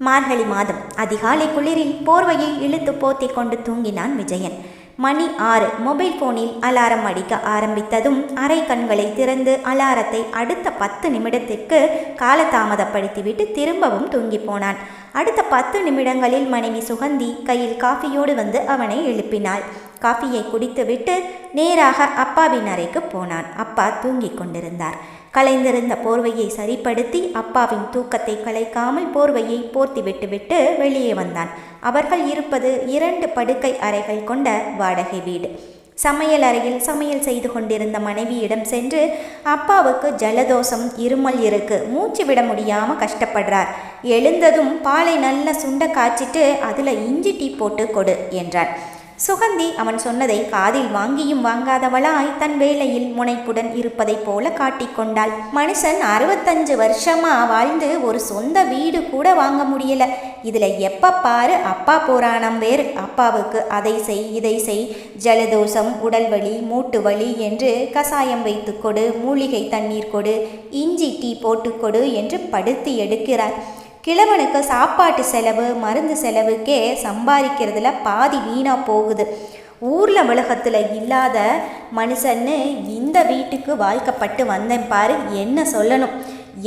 மார்கழி மாதம் அதிகாலை குளிரில் போர்வையை இழுத்து போத்தி கொண்டு தூங்கினான் விஜயன். மணி 6. மொபைல் போனில் அலாரம் அடிக்க ஆரம்பித்ததும் அரை கண்களை திறந்து அலாரத்தை அடுத்த 10 நிமிடத்திற்கு காலதாமதப்படுத்திவிட்டு திரும்பவும் தூங்கி போனான். அடுத்த 10 நிமிடங்களில் மனைவி சுகந்தி கையில் காஃபியோடு வந்து அவனை எழுப்பினாள். காஃபியை குடித்துவிட்டு நேராக அப்பாவின் அறைக்கு போனான். அப்பா தூங்கிக் கொண்டிருந்தார். கலைந்திருந்த போர்வையை சரிப்படுத்தி அப்பாவின் தூக்கத்தை கலைக்காமல் போர்வையை போர்த்தி விட்டுவிட்டு வெளியே வந்தான். அவர்கள் இருப்பது 2 படுக்கை அறைகள் கொண்ட வாடகை வீடு. சமையல் அறையில் சமையல் செய்து கொண்டிருந்த மனைவியிடம் சென்று, அப்பாவுக்கு ஜலதோஷம், இருமல் இருக்கு, மூச்சு விட முடியாமல் கஷ்டப்படுறார், எழுந்ததும் பாலை நல்லா சுண்ட காய்ச்சிட்டு அதில் இஞ்சி டீ போட்டு கொடு என்றான். சுகந்தி அவன் சொன்னதை காதில் வாங்கியும் வாங்காதவளாய் தன் வேலையில் முனைப்புடன் இருப்பதைப் போல காட்டிக்கொண்டாள். மனுஷன் 65 வருஷமா வாழ்ந்து ஒரு சொந்த வீடு கூட வாங்க முடியல. இதில் எப்போ பாரு அப்பா புராணம் வேறு. அப்பாவுக்கு அதை செய் இதை செய், ஜலதோஷம், உடல் வலி, மூட்டு வலி என்று கசாயம் வைத்து கொடு, மூலிகை தண்ணீர் கொடு, இஞ்சி டீ போட்டுக்கொடு என்று படுத்தி எடுக்கிறார். கிழவனுக்கு சாப்பாட்டு செலவு, மருந்து செலவுக்கே சம்பாதிக்கிறதுல பாதி வீணாக போகுது. ஊரில் உலகத்தில் இல்லாத மனுஷன்னு இந்த வீட்டுக்கு வாழ்க்கப்பட்டு வந்தேன் பாரு, என்ன சொல்லணும்.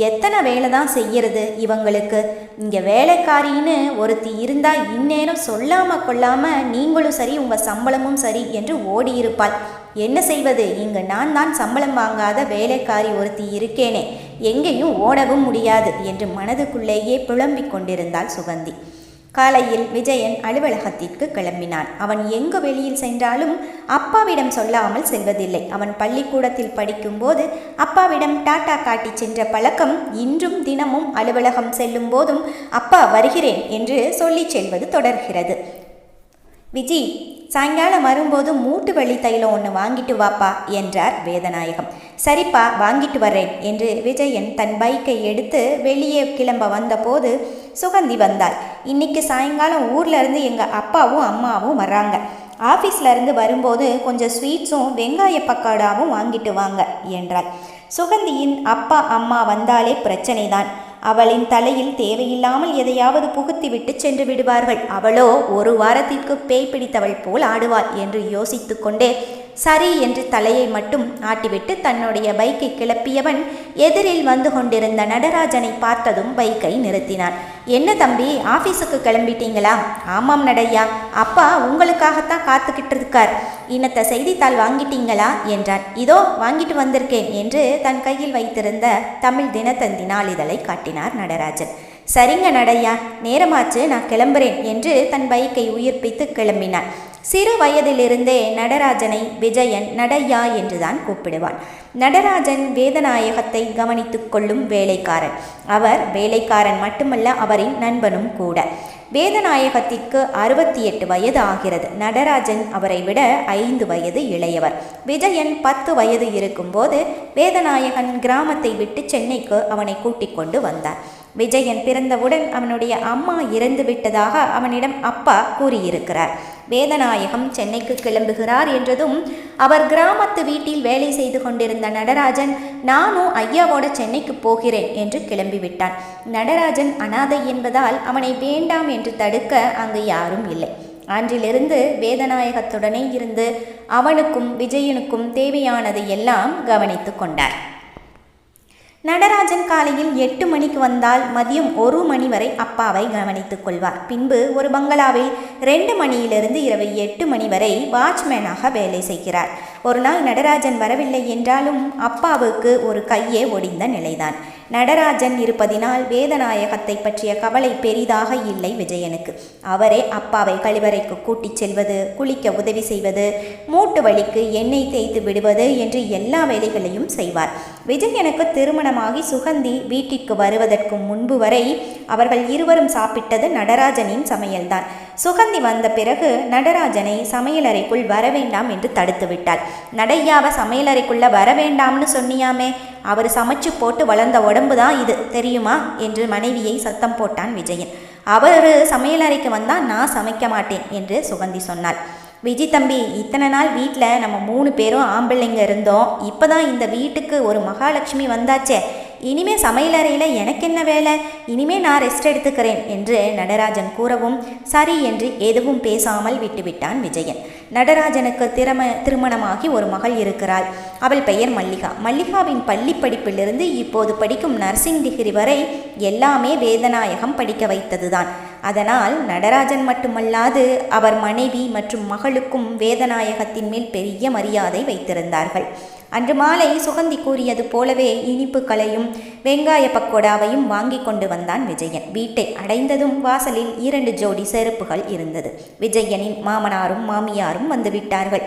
எத்தனை வேலை தான் செய்யறது இவங்களுக்கு. இங்கே வேலைக்காரின்னு ஒருத்தி இருந்தால் இந்நேரம் சொல்லாமல் கொள்ளாமல் நீங்களும் சரி உங்கள் சம்பளமும் சரி என்று ஓடியிருப்பாள். என்ன செய்வது, இங்கு நான் தான் சம்பளம் வாங்காத வேலைக்காரி ஒருத்தி இருக்கேனே, எங்கேயும் ஓடவும் முடியாது என்று மனதுக்குள்ளேயே புலம்பிக் கொண்டிருந்தாள் சுகந்தி. காலையில் விஜயன் அலுவலகத்திற்கு கிளம்பினான். அவன் எங்கு வெளியில் சென்றாலும் அப்பாவிடம் சொல்லாமல் செல்வதில்லை. அவன் பள்ளிக்கூடத்தில் படிக்கும்போது அப்பாவிடம் டாட்டா காட்டி சென்ற பழக்கம் இன்றும் தினமும் அலுவலகம் செல்லும் போதும் அப்பா வருகிறேன் என்று சொல்லி செல்வது தொடர்கிறது. விஜி, சாயங்காலம் வரும்போது மூட்டு வலி தைலம் ஒன்று வாங்கிட்டு வாப்பா என்றார் வேதநாயகம். சரிப்பா, வாங்கிட்டு வர்றேன் என்று விஜயன் தன் பைக்கை எடுத்து வெளியே கிளம்ப வந்தபோது சுகந்தி வந்தாள். இன்னைக்கு சாயங்காலம் ஊர்ல இருந்து எங்கள் அப்பாவும் அம்மாவும் வர்றாங்க. ஆஃபீஸ்ல இருந்து வரும்போது கொஞ்சம் ஸ்வீட்ஸும் வெங்காய பக்காடாவும் வாங்கிட்டு வாங்க என்றாள். சுகந்தியின் அப்பா அம்மா வந்தாலே பிரச்சனை தான். அவளின் தலையில் தேவையில்லாமல் எதையாவது புகுத்திவிட்டு சென்று விடுவார்கள். அவளோ ஒரு வாரத்திற்கு பேய் பிடித்தவள் போல் ஆடுவாள் என்று யோசித்து கொண்டே சரி என்று தலையை மட்டும் ஆட்டிவிட்டு தன்னுடைய பைக்கை கிளப்பியவன் எதிரில் வந்து கொண்டிருந்த நடராஜனை பார்த்ததும் பைக்கை நிறுத்தினான். என்ன தம்பி, ஆஃபீஸுக்கு கிளம்பிட்டீங்களா? ஆமாம் நடையா, அப்பா உங்களுக்காகத்தான் காத்துக்கிட்டு இருக்கார். இன்னத்த செய்தித்தாள் வாங்கிட்டீங்களா என்றான். இதோ வாங்கிட்டு வந்திருக்கேன் என்று தன் கையில் வைத்திருந்த தமிழ் தினத்தந்தி நாளிதழை காட்டினார் நடராஜன். சரிங்க நடையா, நேரமாச்சு, நான் கிளம்புறேன் என்று தன் பைக்கை உயிர்ப்பித்து கிளம்பினான். சிறு வயதிலிருந்தே நடராஜனை விஜயன் நடையா என்றுதான் கூப்பிடுவான். நடராஜன் வேதநாயகத்தை கவனித்து கொள்ளும் வேலைக்காரன். அவர் வேலைக்காரன் மட்டுமல்ல, அவரின் நண்பனும் கூட. வேதநாயகத்திற்கு 68 வயது ஆகிறது. நடராஜன் அவரை விட 5 வயது இளையவர். விஜயன் 10 வயது இருக்கும்போது வேதநாயகன் கிராமத்தை விட்டு சென்னைக்கு அவனை கூட்டிக் கொண்டு வந்தார். விஜயன் பிறந்தவுடன் அவனுடைய அம்மா இறந்து விட்டதாக அவனிடம் அப்பா கூறியிருக்கிறார். வேதநாயகம் சென்னைக்கு கிளம்புகிறார் என்றதும் அவர் கிராமத்து வீட்டில் வேலை செய்து கொண்டிருந்த நடராஜன், நானும் ஐயாவோட சென்னைக்கு போகிறேன் என்று கிளம்பிவிட்டான். நடராஜன் அனாதை என்பதால் அவனை வேண்டாம் என்று தடுக்க அங்கு யாரும் இல்லை. அன்றிலிருந்து வேதநாயகத்துடனே இருந்து அவனுக்கும் விஜயனுக்கும் தேவையானதை எல்லாம் கவனித்து கொண்டார். நடராஜன் காலையில் 8 மணிக்கு வந்தால் மதியம் 1 மணி வரை அப்பாவை கவனித்துக் கொள்வார். பின்பு ஒரு பங்களாவில் 2 மணியிலிருந்து இரவு 8 மணி வரை வாட்ச்மேனாக வேலை செய்கிறார். ஒரு நாள் நடராஜன் வரவில்லை என்றாலும் அப்பாவுக்கு ஒரு கையே ஒடிந்த நிலைதான். நடராஜன் இருப்பதினால் வேதநாயகத்தை பற்றிய கவலை பெரிதாக இல்லை விஜயனுக்கு. அவரே அப்பாவை கழிவறைக்கு கூட்டிச் செல்வது, குளிக்க உதவி செய்வது, மூட்டு வலிக்கு எண்ணெய் தேய்த்து விடுவது என்று எல்லா வேலைகளையும் செய்வார். விஜயனுக்கு திருமணமாகி சுகந்தி வீட்டிற்கு வருவதற்கு முன்பு வரை அவர்கள் இருவரும் சாப்பிட்டது நடராஜனின் சமையல்தான். சுகந்தி வந்த பிறகு நடராஜனை சமையலறைக்குள் வரவேண்டாம் என்று தடுத்து விட்டாள். நடையாவை சமையலறைக்குள்ள வரவேண்டாம்னு சொன்னியாமே, அவர் சமைச்சு போட்டு வளர்ந்த உடம்பு தான் இது, தெரியுமா என்று மனைவியை சத்தம் போட்டான் விஜயன். அவர் சமையலறைக்கு வந்தால் நான் சமைக்க மாட்டேன் என்று சுகந்தி சொன்னாள். விஜி தம்பி, இத்தனை நாள் வீட்டில் நம்ம 3 பேரும் ஆம்பிள்ளைங்க இருந்தோம். இப்போ தான் இந்த வீட்டுக்கு ஒரு மகாலட்சுமி வந்தாச்சே, இனிமே சமையலறையில் எனக்கு என்ன வேலை, இனிமே நான் ரெஸ்ட் எடுத்துக்கிறேன் என்று நடராஜன் கூறவும் சரி என்று எதுவும் பேசாமல் விட்டுவிட்டான் விஜயன். நடராஜனுக்கு திருமணமாகி ஒரு மகள் இருக்கிறாள். அவள் பெயர் மல்லிகா. மல்லிகாவின் பள்ளி படிப்பிலிருந்து இப்போது படிக்கும் நர்சிங் டிகிரி வரை எல்லாமே வேதநாயகம் படிக்க வைத்ததுதான். அதனால் நடராஜன் மட்டுமல்லாது அவர் மனைவி மற்றும் மகளுக்கும் வேதநாயகத்தின் மேல் பெரிய மரியாதை வைத்திருந்தார்கள். அன்று மாலை சுகந்தி கூறியது போலவே இனிப்புகளையும் வெங்காய பக்கோடாவையும் வாங்கி கொண்டு வந்தான் விஜயன். வீட்டை அடைந்ததும் வாசலில் 2 ஜோடி செருப்புகள் இருந்தது. விஜயனின் மாமனாரும் மாமியாரும் வந்துவிட்டார்கள்.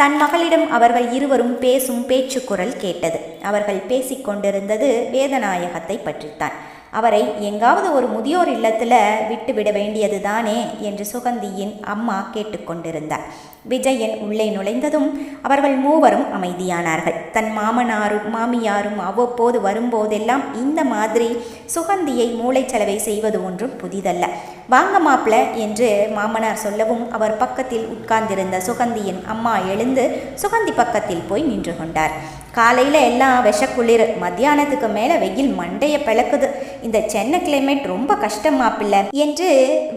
தன் மகளிடம் அவர்கள் இருவரும் பேசும் பேச்சு குரல் கேட்டது. அவர்கள் பேசிக்கொண்டிருந்தது வேதநாயகத்தை பற்றித்தான். அவரை எங்காவது ஒரு முதியோர் இல்லத்தில் விட்டுவிட வேண்டியது தானே என்று சுகந்தியின் அம்மா கேட்டுக்கொண்டிருந்தார். விஜயன் உள்ளே நுழைந்ததும் அவர்கள் மூவரும் அமைதியானார்கள். தன் மாமனாரும் மாமியாரும் அவ்வப்போது வரும்போதெல்லாம் இந்த மாதிரி சுகந்தியை மூளைச்சலவை செய்வது ஒன்றும் புதிதல்ல. வாங்க மாப்பிள என்று மாமனார் சொல்லவும் அவர் பக்கத்தில் உட்கார்ந்திருந்த சுகந்தியின் அம்மா எழுந்து சுகந்தி பக்கத்தில் போய் நின்று கொண்டார். காலையில் எல்லாம் விஷக்குளிர், மத்தியானத்துக்கு மேலே வெயில் மண்டையை பிளக்குது. இந்த சென்னை கிளைமேட் ரொம்ப கஷ்டமாப்பில்லை என்று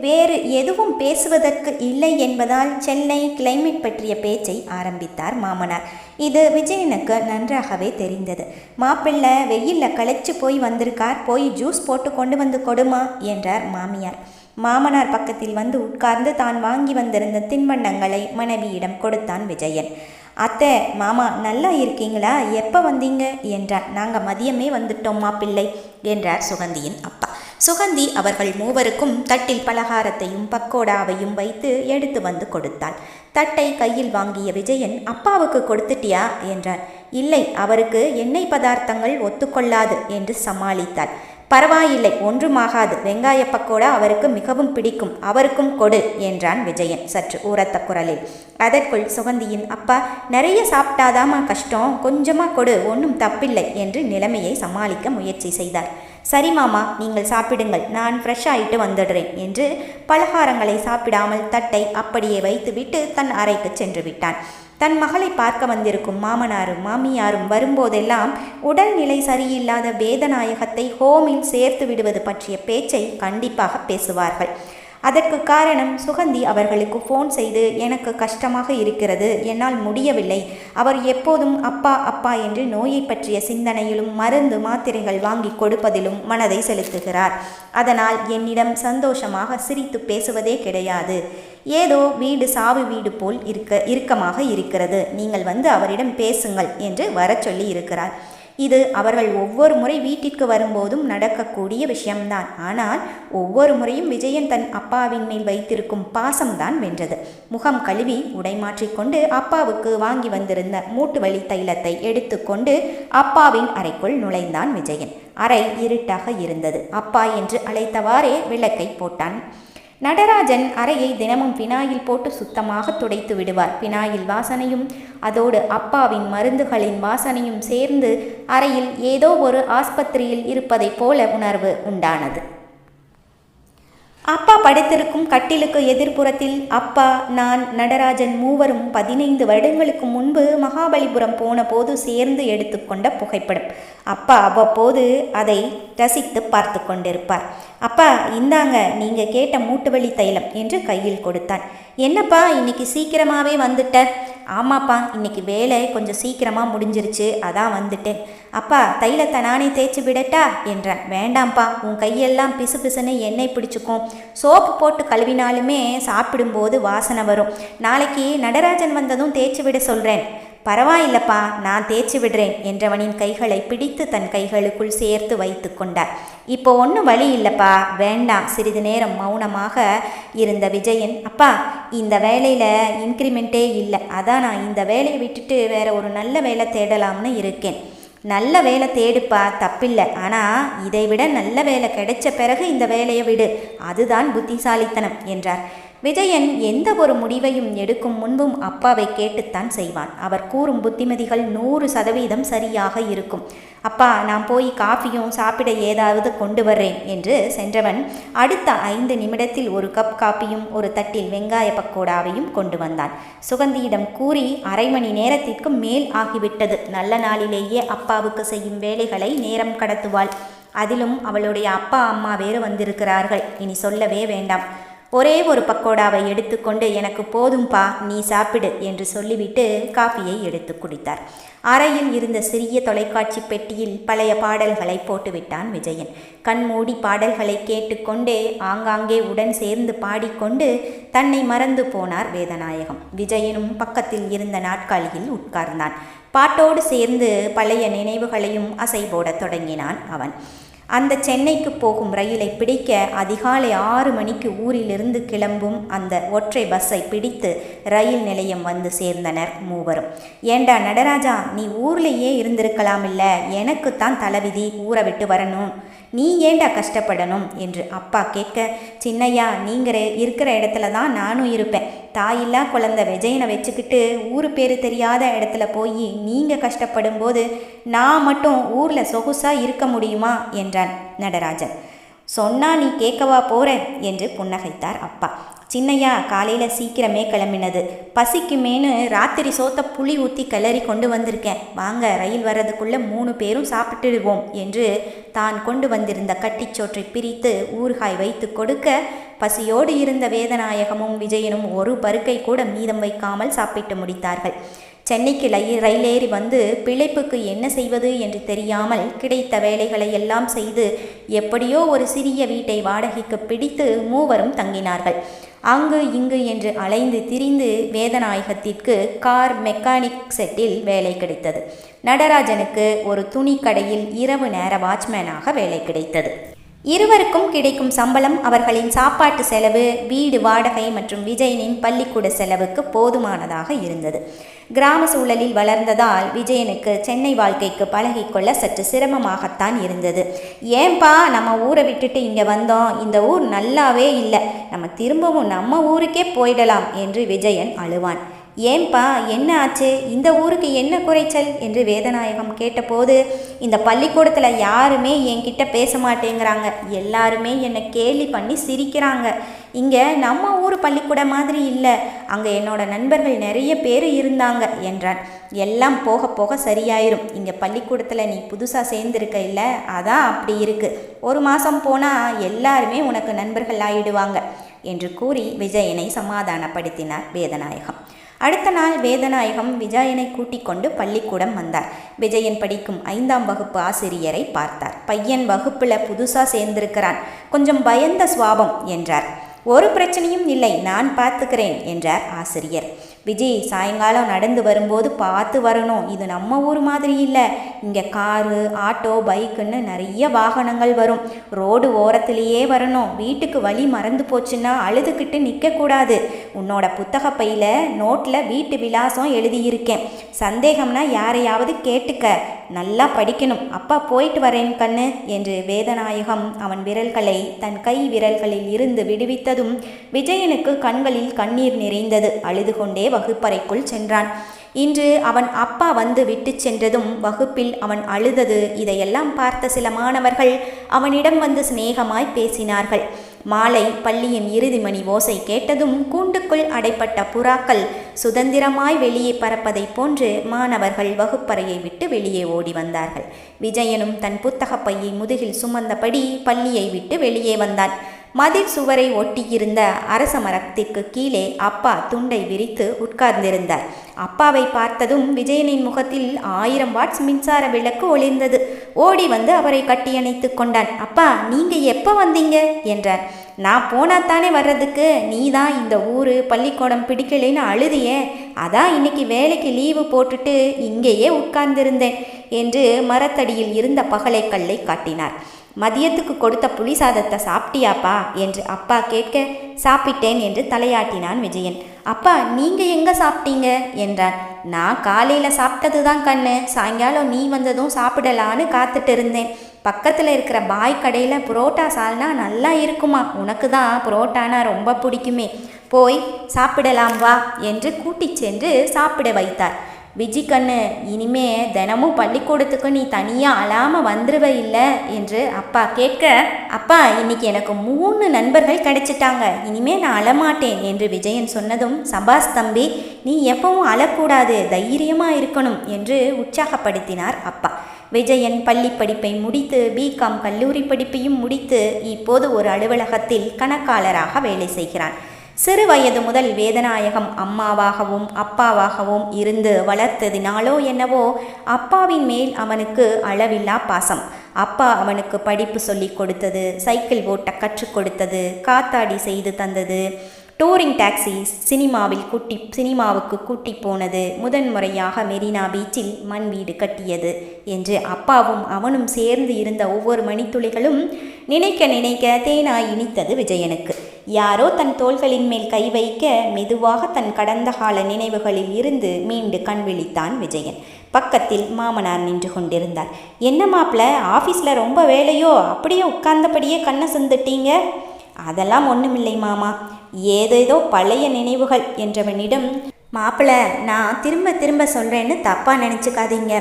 வேறு எதுவும் பேசுவதற்கு இல்லை என்பதால் சென்னை கிளைமேட் பற்றிய பேச்சை ஆரம்பித்தார் மாமனார். இது விஜயனுக்கு நன்றாகவே தெரிந்தது. மாப்பிள்ளை வெயிலில் களைச்சு போய் வந்திருக்கார், போய் ஜூஸ் போட்டு கொண்டு வந்து கொடுமா என்றார் மாமியார். மாமனார் பக்கத்தில் வந்து உட்கார்ந்து தான் வாங்கி வந்திருந்த தின்பண்டங்களை மனைவியிடம் கொடுத்தான் விஜயன். அத்தை, மாமா நல்லா இருக்கீங்களா, எப்போ வந்தீங்க என்றார். நாங்கள் மதியமே வந்துட்டோம் மாப்பிள்ளை என்றார் சுகந்தியின் அப்பா. சுகந்தி அவர்கள் மூவருக்கும் தட்டில் பலகாரத்தையும் பக்கோடாவையும் வைத்து எடுத்து வந்து கொடுத்தாள். தட்டை கையில் வாங்கிய விஜயன், அப்பாவுக்கு கொடுத்துட்டியா என்றார். இல்லை, அவருக்கு எண்ணெய் பதார்த்தங்கள் ஒத்துக்கொள்ளாது என்று சமாளித்தாள். பரவாயில்லை, ஒன்றுமாகாது, வெங்காய பக்கோடா அவருக்கு மிகவும் பிடிக்கும், அவருக்கும் கொடு என்றான் விஜயன் சற்று ஊரத்த குரலில். அதற்குள் சுகந்தியின் அப்பா, நிறைய சாப்பிட்டாதாமா கஷ்டம், கொஞ்சமாக கொடு, ஒன்றும் தப்பில்லை என்று நிலைமையை சமாளிக்க முயற்சி செய்தார். சரி மாமா, நீங்கள் சாப்பிடுங்கள், நான் ஃப்ரெஷ் ஆகிட்டு வந்துடுறேன் என்று பலகாரங்களை சாப்பிடாமல் தட்டை அப்படியே வைத்துவிட்டு தன் அறைக்கு சென்று விட்டான். தன் மகளை பார்க்க வந்திருக்கும் மாமனாரும் மாமியாரும் வரும்போதெல்லாம் உடல்நிலை சரியில்லாத வேதநாயகத்தை ஹோமில் சேர்த்து விடுவது பற்றிய பேச்சை கண்டிப்பாக பேசுவார்கள். அதற்கு காரணம் சுகந்தி அவர்களுக்கு ஃபோன் செய்து, எனக்கு கஷ்டமாக இருக்கிறது, என்னால் முடியவில்லை, அவர் எப்போதும் அப்பா அப்பா என்று நோயை பற்றிய சிந்தனையிலும் மருந்து மாத்திரைகள் வாங்கி கொடுப்பதிலும் மனதை செலுத்துகிறார். அதனால் என்னிடம் சந்தோஷமாக சிரித்து பேசுவதே கிடையாது. ஏதோ வீடு சாவு வீடு போல் இறுக்கமாக இருக்கிறது, நீங்கள் வந்து அவரிடம் பேசுங்கள் என்று வரச் சொல்லி இருக்கிறார். இது அவர்கள் ஒவ்வொரு முறை வீட்டிற்கு வரும்போதும் நடக்கக்கூடிய விஷயம்தான். ஆனால் ஒவ்வொரு முறையும் விஜயன் தன் அப்பாவின் மேல் வைத்திருக்கும் பாசம்தான் வென்றது. முகம் கழுவி உடை மாற்றிக்கொண்டு அப்பாவுக்கு வாங்கி வந்திருந்த மூட்டு வலி தைலத்தை எடுத்துக்கொண்டு அப்பாவின் அறைக்குள் நுழைந்தான் விஜயன். அறை இருட்டாக இருந்தது. அப்பா என்று அழைத்தவாறே விளக்கை போட்டான். நடராஜன் அறையை தினமும் பினாயில் போட்டு சுத்தமாக துடைத்து விடுவார். பினாயில் வாசனையும் அதோடு அப்பாவின் மருந்துகளின் வாசனையும் சேர்ந்து அறையில் ஏதோ ஒரு ஆஸ்பத்திரியில் இருப்பதைப் போல உணர்வு உண்டானது. அப்பா படுத்திருக்கும் கட்டிலுக்கு எதிர்ப்புறத்தில் அப்பா, நான், நடராஜன் மூவரும் 15 வருடங்களுக்கு முன்பு மகாபலிபுரம் போன போது சேர்ந்து எடுத்துக்கொண்ட புகைப்படம். அப்பா அவ்வப்போது அதை ரசித்து பார்த்து கொண்டிருப்பார். அப்பா, இந்தாங்க நீங்கள் கேட்ட மூட்டுவலி தைலம் என்று கையில் கொடுத்தான். என்னப்பா இன்னைக்கு சீக்கிரமாகவே வந்துட்ட? ஆமாப்பா, இன்னைக்கு வேலை கொஞ்சம் சீக்கிரமாக முடிஞ்சிருச்சு, அதான் வந்துட்டேன். அப்பா, தைலத்தை நானே தேய்ச்சி விடட்டா என்றான். வேண்டாம்ப்பா, உன் கையெல்லாம் பிசு பிசுன்னு எண்ணெய் பிடிச்சிக்கும், சோப்பு போட்டு கழுவினாலுமே சாப்பிடும்போது வாசனை வரும். நாளைக்கு நடராஜன் வந்ததும் தேய்ச்சி விட சொல்கிறேன். பரவாயில்லப்பா, நான் தேய்ச்சி விடுறேன் என்றவனின் கைகளை பிடித்து தன் கைகளுக்குள் சேர்த்து வைத்து கொண்டார். இப்போ ஒன்றும் வழி இல்லைப்பா, வேண்டாம். சிறிது நேரம் மௌனமாக இருந்த விஜயன், அப்பா, இந்த வேலையில் இன்க்ரிமெண்ட்டே இல்லை, அதான் நான் இந்த வேலையை விட்டுட்டு வேற ஒரு நல்ல வேலை தேடலாம்னு இருக்கேன். நல்ல வேலை தேடுப்பா, தப்பில்லை. ஆனால் இதை விட நல்ல வேலை கிடைச்ச பிறகு இந்த வேலையை விடு, அதுதான் புத்திசாலித்தனம் என்றார். விஜயன் எந்த ஒரு முடிவையும் எடுக்கும் முன்பும் அப்பாவை கேட்டுத்தான் செய்வான். அவர் கூறும் புத்திமதிகள் 100% சரியாக இருக்கும். அப்பா, நான் போய் காஃபியும் சாப்பிட ஏதாவது கொண்டு வர்றேன் என்று சென்றவன் அடுத்த 5 நிமிடத்தில் ஒரு கப் காப்பியும் ஒரு தட்டில் வெங்காய பக்கோடாவையும் கொண்டு வந்தான். சுகந்தியிடம் கூறி அரை மணி நேரத்திற்கு மேல் ஆகிவிட்டது. நல்ல நாளிலேயே அப்பாவுக்கு செய்யும் வேலைகளை நேரம் கடத்துவாள். அதிலும் அவளுடைய அப்பா அம்மா வேறு வந்திருக்கிறார்கள். இனி சொல்லவே வேண்டாம். ஒரே ஒரு பக்கோடாவை எடுத்துக்கொண்டு எனக்கு போதும்பா, நீ சாப்பிடு என்று சொல்லிவிட்டு காஃபியை எடுத்து குடித்தார். அறையில் இருந்த சிறிய தொலைக்காட்சி பெட்டியில் பழைய பாடல்களை போட்டுவிட்டான் விஜயன். கண்மூடி பாடல்களை கேட்டுக்கொண்டே ஆங்காங்கே உடன் சேர்ந்து பாடிக்கொண்டு தன்னை மறந்து போனார் வேதநாயகம். விஜயனும் பக்கத்தில் இருந்த நாற்காலியில் உட்கார்ந்தான். பாட்டோடு சேர்ந்து பழைய நினைவுகளையும் அசை போடத் தொடங்கினான் அவன். அந்த சென்னைக்கு போகும் ரயிலை பிடிக்க அதிகாலை 6 மணிக்கு ஊரிலிருந்து கிளம்பும் அந்த ஒற்றை பஸ்ஸை பிடித்து ரயில் நிலையம் வந்து சேர்ந்தனர் மூவரும். ஏண்டா நடராஜா, நீ ஊர்லேயே இருந்திருக்கலாமில்ல, எனக்குத்தான் தலைவிதி, ஊரை விட்டு வரணும், நீ ஏண்டா கஷ்டப்படணும் என்று அப்பா கேட்க, சின்னையா, நீங்கள் இருக்கிற இடத்துல தான் நானும் இருப்பேன். தாயில்லா குழந்தை விஜயனை வச்சுக்கிட்டு ஊரு பேர் தெரியாத இடத்துல போய் நீங்கள் கஷ்டப்படும் போது நான் மட்டும் ஊரில் சொகுசாக இருக்க முடியுமா என்றான் நடராஜன். சொன்னா நீ கேட்கவா போற என்று புன்னகைத்தார் அப்பா. சின்னையா காலையில் சீக்கிரமே கிளம்பினது, பசிக்குமேனு ராத்திரி சோத்த புளி ஊற்றி கிளறி கொண்டு வந்திருக்கேன், வாங்க ரயில் வர்றதுக்குள்ளே 3 பேரும் சாப்பிட்டுடுவோம் என்று தான் கொண்டு வந்திருந்த கட்டிச்சோற்றை பிரித்து ஊறுகாய் வைத்து கொடுக்க பசியோடு இருந்த வேதநாயகமும் விஜயனும் ஒரு பருக்கை கூட மீதம் வைக்காமல் சாப்பிட்டு முடித்தார்கள். சென்னைக்கு ரயிலேறி வந்து பிழைப்புக்கு என்ன செய்வது என்று தெரியாமல் கிடைத்த வேலைகளை எல்லாம் செய்து எப்படியோ ஒரு சிறிய வீட்டை வாடகைக்கு பிடித்து மூவரும் தங்கினார்கள். அங்கு இங்கு என்று அலைந்து திரிந்து வேதநாயகத்திற்கு கார் மெக்கானிக் செட்டில் வேலை கிடைத்தது. நடராஜனுக்கு ஒரு துணி கடையில் இரவு நேர வாட்ச்மேனாக வேலை கிடைத்தது. இருவருக்கும் கிடைக்கும் சம்பளம் அவர்களின் சாப்பாட்டு செலவு, வீடு வாடகை மற்றும் விஜயனின் பள்ளிக்கூட செலவுக்கு போதுமானதாக இருந்தது. கிராம சூழலில் வளர்ந்ததால் விஜயனுக்கு சென்னை வாழ்க்கைக்கு பழகிக்கொள்ள சற்று சிரமமாகத்தான் இருந்தது. ஏன்பா நம்ம ஊரை விட்டுட்டு இங்கே வந்தோம், இந்த ஊர் நல்லாவே இல்லை, நம்ம திரும்பவும் நம்ம ஊருக்கே போயிடலாம் என்று விஜயன் அழுவான். ஏன்பா என்ன ஆச்சு, இந்த ஊருக்கு என்ன குறைச்சல் என்று வேதநாயகம் கேட்டபோது, இந்த பள்ளிக்கூடத்தில் யாருமே என்கிட்ட பேச மாட்டேங்கிறாங்க, எல்லாருமே என்னை கேலி பண்ணி சிரிக்கிறாங்க, இங்கே நம்ம ஊர் பள்ளிக்கூடம் மாதிரி இல்லை, அங்கே என்னோட நண்பர்கள் நிறைய பேர் இருந்தாங்க என்றான். எல்லாம் போக போக சரியாயிரும், இங்கே பள்ளிக்கூடத்தில் நீ புதுசாக சேர்ந்துருக்க இல்லை, அதான் அப்படி இருக்குது, 1 மாதம் போனால் எல்லாருமே உனக்கு நண்பர்கள் ஆயிடுவாங்க என்று கூறி விஜயனை சமாதானப்படுத்தினார் வேதநாயகம். அடுத்த நாள் வேதநாயகம் விஜயனை கூட்டிக் கொண்டு பள்ளிக்கூடம் வந்தார். விஜயன் படிக்கும் 5ஆம் வகுப்பு ஆசிரியரை பார்த்தார். பையன் வகுப்பில் புதுசாக சேர்ந்திருக்கிறான், கொஞ்சம் பயந்த சுவாபம் என்றார். ஒரு பிரச்சனையும் இல்லை, நான் பார்த்துக்கிறேன் என்றார் ஆசிரியர். விஜய், சாயங்காலம் நடந்து வரும்போது பார்த்து வரணும், இது நம்ம ஊர் மாதிரி இல்லை, இங்கே காரு ஆட்டோ பைக்குன்னு நிறைய வாகனங்கள் வரும், ரோடு ஓரத்திலேயே வரணும், வீட்டுக்கு வழி மறந்து போச்சுன்னா அழுதுகிட்டு நிற்கக்கூடாது, உன்னோட புத்தக பையில் நோட்டில் வீட்டு விலாசம் எழுதியிருக்கேன், சந்தேகம்னா யாரையாவது கேட்டுக்க, நல்லா படிக்கணும், அப்பா போயிட்டு வரேன் கண்ணு என்று வேதநாயகம் அவன் விரல்களை தன் கை விரல்களில் இருந்து விடுவித்ததும் விஜயனுக்கு கண்களில் கண்ணீர் நிறைந்தது. அழுது கொண்டே வகுப்பறைக்குள் சென்றான். இன்று அவன் அப்பா வந்து விட்டு சென்றதும் வகுப்பில் அவன் அழுதது இதையெல்லாம் பார்த்த சில மாணவர்கள் அவனிடம் வந்து சிநேகமாய் பேசினார்கள். மாலை பள்ளியின் இறுதி மணி ஓசை கேட்டதும் கூண்டுக்குள் அடைப்பட்ட புறாக்கள் சுதந்திரமாய் வெளியே பறப்பதைப் போன்று மாணவர்கள் வகுப்பறையை விட்டு வெளியே ஓடி வந்தார்கள். விஜயனும் தன் புத்தகப் பையை முதுகில் சுமந்தபடி பள்ளியை விட்டு வெளியே வந்தான். மதில் சுவரை ஒட்டியிருந்த அரச மரத்திற்கு கீழே அப்பா துண்டை விரித்து உட்கார்ந்திருந்தார். அப்பாவை பார்த்ததும் விஜயனின் முகத்தில் 1000 வாட்ஸ் மின்சார விளக்கு ஒளிர்ந்தது. ஓடி வந்து அவரை கட்டியணைத்து கொண்டான். அப்பா, நீங்க எப்போ வந்தீங்க என்றார். நான் போனாத்தானே வர்றதுக்கு, நீ தான் இந்த ஊர் பள்ளிக்கூடம் பிடிக்கலைன்னு அழுதியே, அதான் இன்னைக்கு வேலைக்கு லீவு போட்டுட்டு இங்கேயே உட்கார்ந்திருந்தேன் என்று மரத்தடியில் இருந்த பகலைக்கல்லை காட்டினார். மதியத்துக்கு கொடுத்த புளி சாதத்தை சாப்பிட்டியாப்பா என்று அப்பா கேட்க, சாப்பிட்டேன் என்று தலையாட்டினான் விஜயன். அப்பா, நீங்கள் எங்கே சாப்பிட்டீங்க என்றான். நான் காலையில் சாப்பிட்டது தான் கண்ணு, சாயங்காலம் நீ வந்ததும் சாப்பிடலான்னு காத்துட்டு இருந்தேன். பக்கத்தில் இருக்கிற பாய் கடையில் புரோட்டா சால்னா நல்லா இருக்குமா, உனக்கு தான் புரோட்டானா ரொம்ப பிடிக்குமே, போய் சாப்பிடலாம் வா என்று கூட்டிச் சென்று சாப்பிட வைத்தார். விஜி கண்ணு, இனிமே தினமும் பள்ளிக்கூடத்துக்கு நீ தனியாக அழாமல் வந்துடுவ இல்லை என்று அப்பா கேட்க, அப்பா இன்னைக்கு எனக்கு 3 நண்பர்கள் கிடைச்சிட்டாங்க, இனிமே நான் அழமாட்டேன் என்று விஜயன் சொன்னதும், சபாஸ் தம்பி, நீ எப்பவும் அழக்கூடாது, தைரியமாக இருக்கணும் என்று உற்சாகப்படுத்தினார் அப்பா. விஜயன் பள்ளி படிப்பை முடித்து பிகாம் கல்லூரி படிப்பையும் முடித்து இப்போது ஒரு அலுவலகத்தில் கணக்காளராக வேலை செய்கிறான். சிறு வயது முதல் வேதநாயகம் அம்மாவாகவும் அப்பாவாகவும் இருந்து வளர்த்ததினாலோ என்னவோ அப்பாவின் மேல் அவனுக்கு அளவில்லா பாசம். அப்பா அவனுக்கு படிப்பு சொல்லி கொடுத்தது, சைக்கிள் ஓட்ட கற்றுக் கொடுத்தது, காத்தாடி செய்து தந்தது, டூரிங் டாக்ஸி சினிமாவுக்கு கூட்டி போனது, முதன்முறையாக மெரினா பீச்சில் மண் வீடு கட்டியது என்று அப்பாவும் அவனும் சேர்ந்து இருந்த ஒவ்வொரு மணித்துளிகளும் நினைக்க நினைக்க தேனாய் இனித்தது விஜயனுக்கு. யாரோ தன் தோள்களின் மேல் கை வைக்க மெதுவாக தன் கடந்த கால நினைவுகளில் இருந்து மீண்டு கண் விழித்தான் விஜயன். பக்கத்தில் மாமனார் நின்று கொண்டிருந்தார். என்ன மாப்பிள்ள, ஆஃபீஸில் ரொம்ப வேலையோ, அப்படியே உட்கார்ந்தபடியே கண்ணை சிந்துட்டீங்க? அதெல்லாம் ஒன்றுமில்லை மாமா, ஏதேதோ பழைய நினைவுகள் என்றவனிடம், மாப்பிள்ள நான் திரும்ப திரும்ப சொல்கிறேன்னு தப்பாக நினச்சிக்காதீங்க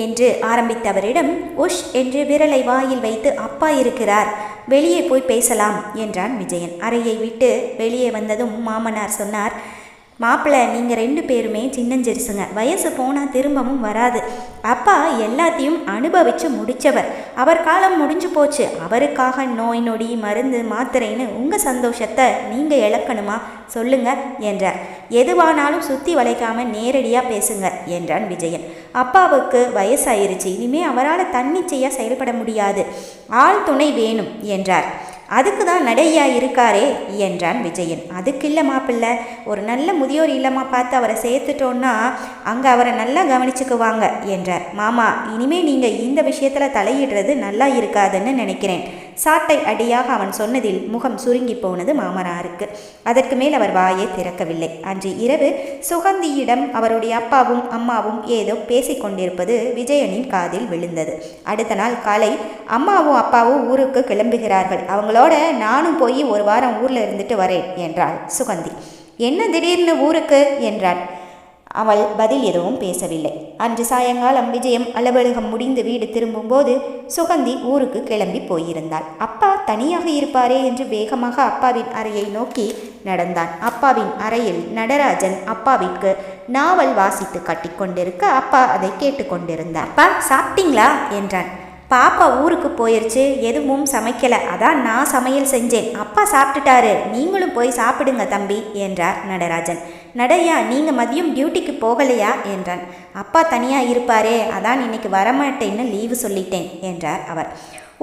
என்று ஆரம்பித்தவரிடம் உஷ் என்று விரலை வாயில் வைத்து அப்பா இருக்கிறார், வெளியே போய் பேசலாம் என்றான் விஜயன். அறையை விட்டு வெளியே வந்ததும் மாமனார் சொன்னார், மாப்பிள்ள நீங்கள் 2 பேருமே சின்னஞ்சிறுசுங்க, வயசு போனால் திரும்பவும் வராது. அப்பா எல்லாத்தையும் அனுபவித்து முடித்தவர், அவர் காலம் முடிஞ்சு போச்சு. அவருக்காக நோய் நொடி மருந்து மாத்திரைன்னு உங்கள் சந்தோஷத்தை நீங்கள் இழக்கணுமா சொல்லுங்க என்றார். எதுவானாலும் சுற்றி வளைக்காமல் நேரடியாக பேசுங்க என்றான் விஜயன். அப்பாவுக்கு வயசாயிருச்சு, இனிமே அவரால் தன்னிச்சையாக செயல்பட முடியாது, ஆள் துணை வேணும் என்றார். அதுக்கு தான் நடையா இருக்காரே என்றான் விஜயன். அதுக்கு இல்லை மாப்பிள்ளை, ஒரு நல்ல முதியோர் இல்லமாக பார்த்து அவரை சேர்த்துட்டோன்னா அங்கே அவரை நல்லா கவனிச்சுக்குவாங்க என்றார். மாமா, இனிமேல் நீங்கள் இந்த விஷயத்தில் தலையிடுறது நல்லா இருக்காதுன்னு நினைக்கிறேன். சாட்டை அடியாக அவன் சொன்னதில் முகம் சுருங்கி போனது மாமனாருக்கு. அதற்கு மேல் அவர் வாயை திறக்கவில்லை. அன்று இரவு சுகந்தியிடம் அவருடைய அப்பாவும் அம்மாவும் ஏதோ பேசிக்கொண்டிருப்பது விஜயனின் காதில் விழுந்தது. அடுத்த நாள் காலை அம்மாவும் அப்பாவும் ஊருக்கு கிளம்புகிறார்கள், அவங்களோட நானும் போய் ஒரு வாரம் ஊரில் இருந்துட்டு வரேன் என்றாள் சுகந்தி. என்ன திடீர்னு ஊருக்கு என்றாள். அவள் பதில் எதுவும் பேசவில்லை. அன்று சாயங்காலம் விஜயம் அலுவலகம் முடிந்து வீடு திரும்பும்போது சுகந்தி ஊருக்கு கிளம்பி போயிருந்தாள். அப்பா தனியாக இருப்பாரே என்று வேகமாக அப்பாவின் அறையை நோக்கி நடந்தான். அப்பாவின் அறையில் நடராஜன் அப்பாவிற்கு நாவல் வாசித்து கட்டிக்கொண்டிருக்க அப்பா அதை கேட்டுக்கொண்டிருந்தார். அப்பா சாப்பிட்டீங்களா என்றான். பாப்பா ஊருக்கு போயிடுச்சு, எதுவும் சமைக்கலை, அதான் நான் சமையல் செஞ்சேன். அப்பா சாப்பிட்டுட்டாரு, நீங்களும் போய் சாப்பிடுங்க தம்பி என்றார் நடராஜன். நடையா, நீங்கள் மதியம் டியூட்டிக்கு போகலையா என்றான். அப்பா தனியாக இருப்பாரே, அதான் இன்னைக்கு வரமாட்டேன்னு லீவு சொல்லிட்டேன் என்றார் அவர்.